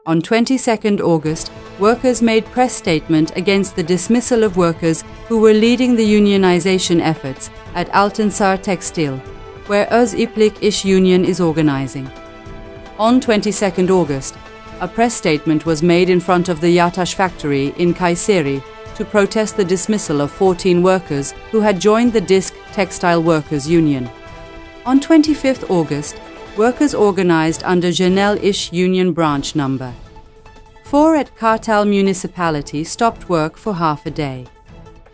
On 22nd August, workers made press statement against the dismissal of workers who were leading the unionization efforts at Altınsar Textile, where İPlik İş Union is organizing. On 22nd August, a press statement was made in front of the Yataş factory in Kayseri to protest the dismissal of 14 workers who had joined the Disk Textile Workers Union. On 25th August, workers organized under Genel İş Union branch number 4 at Kartal municipality stopped work for half a day.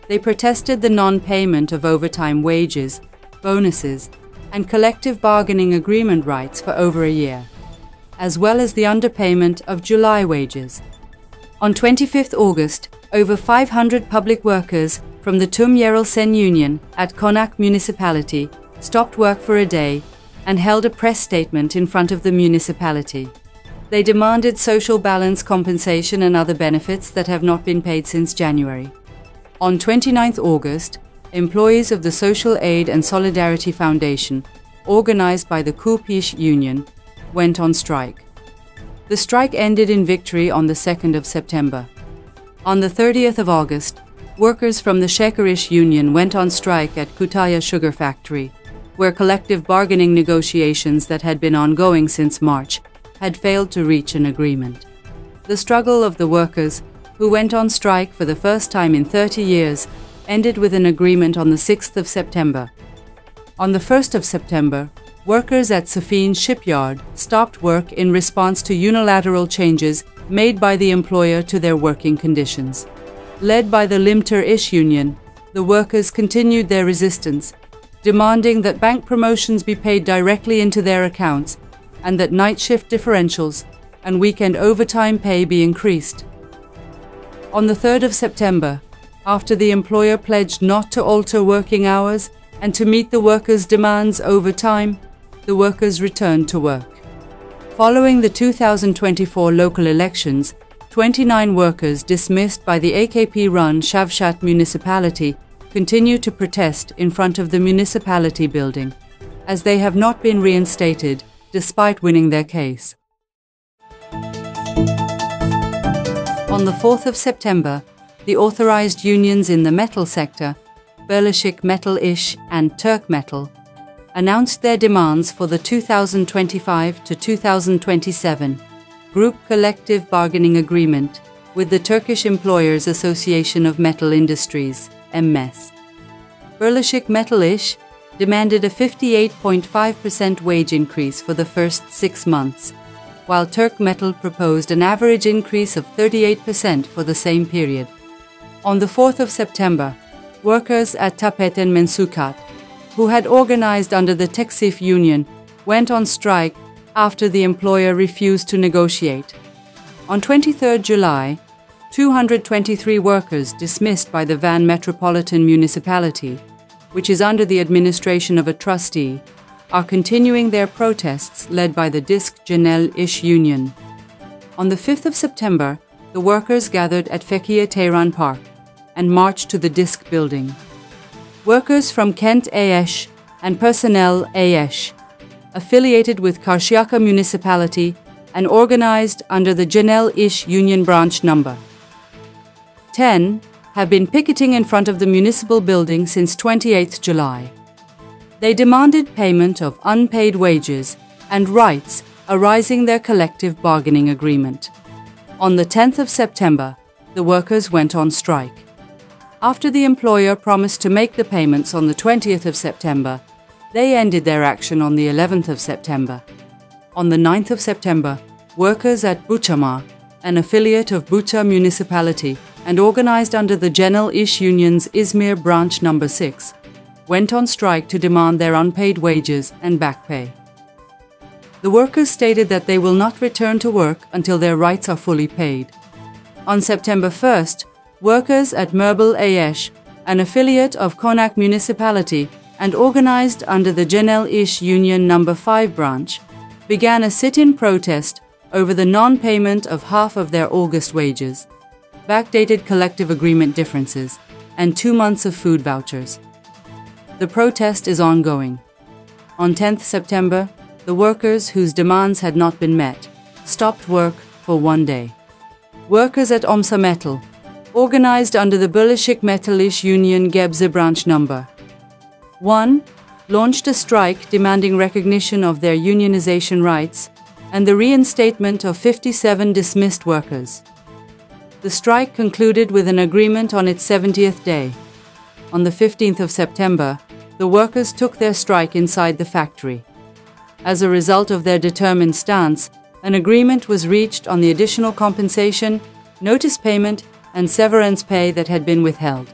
They protested the non-payment of overtime wages, bonuses, and collective bargaining agreement rights for over a year, as well as the underpayment of July wages. On 25th August, over 500 public workers from the Tüm Yerel Union at Konak municipality stopped work for a day and held a press statement in front of the municipality. They demanded social balance compensation and other benefits that have not been paid since January. On 29th August, employees of the Social Aid and Solidarity Foundation, organized by the Kupiş Union, went on strike. The strike ended in victory on the 2nd of September. On the 30th of August, workers from the Şeker Union went on strike at Kütahya Sugar Factory, where collective bargaining negotiations that had been ongoing since March had failed to reach an agreement. The struggle of the workers, who went on strike for the first time in 30 years, ended with an agreement on the 6th of September. On the 1st of September, workers at Safin shipyard stopped work in response to unilateral changes made by the employer to their working conditions. Led by the Limter İş Union, the workers continued their resistance, demanding that bank promotions be paid directly into their accounts and that night shift differentials and weekend overtime pay be increased. On the 3rd of September, after the employer pledged not to alter working hours and to meet the workers' demands over time, the workers returned to work. Following the 2024 local elections, 29 workers dismissed by the AKP-run Şavşat municipality continue to protest in front of the municipality building, as they have not been reinstated despite winning their case. On the 4th of September, the authorized unions in the metal sector, Birleşik Metal İş and Turk Metal, announced their demands for the 2025 to 2027 Group Collective Bargaining Agreement with the Turkish Employers Association of Metal Industries, MES. Birleşik Metal İş demanded a 58.5% wage increase for the first 6 months, while Turk Metal proposed an average increase of 38% for the same period. On the 4th of September, workers at Tapet and Mensukat, who had organized under the Teksif Union, went on strike after the employer refused to negotiate. On 23 July, 223 workers dismissed by the Van Metropolitan Municipality, which is under the administration of a trustee, are continuing their protests led by the Disk Genel İş Union. On the 5th of September, the workers gathered at Fekhiye Tehran Park and marched to the Disk building. Workers from Kent AEŞ and Personnel AEŞ, affiliated with Karşıyaka municipality and organized under the Genel İş Union branch number 10, have been picketing in front of the municipal building since 28 July. They demanded payment of unpaid wages and rights arising their collective bargaining agreement. On the 10th of September, the workers went on strike. After the employer promised to make the payments on the 20th of September, they ended their action on the 11th of September. On the 9th of September, workers at Buçama, an affiliate of Buça municipality and organized under the Genel İş Union's İzmir branch number 6, went on strike to demand their unpaid wages and back pay. The workers stated that they will not return to work until their rights are fully paid. On September 1st, workers at Möbel AEŞ, an affiliate of Konak municipality and organized under the Genel İş Union number 5 branch, began a sit-in protest over the non-payment of half of their August wages, backdated collective agreement differences, and 2 months of food vouchers. The protest is ongoing. On 10th September, the workers whose demands had not been met stopped work for 1 day. Workers at Omsa Metal, organized under the Birleşik Metal İş Union Gebze branch number 1, launched a strike demanding recognition of their unionization rights and the reinstatement of 57 dismissed workers. The strike concluded with an agreement on its 70th day. On the 15th of September, the workers took their strike inside the factory. As a result of their determined stance, an agreement was reached on the additional compensation, notice payment, and severance pay that had been withheld.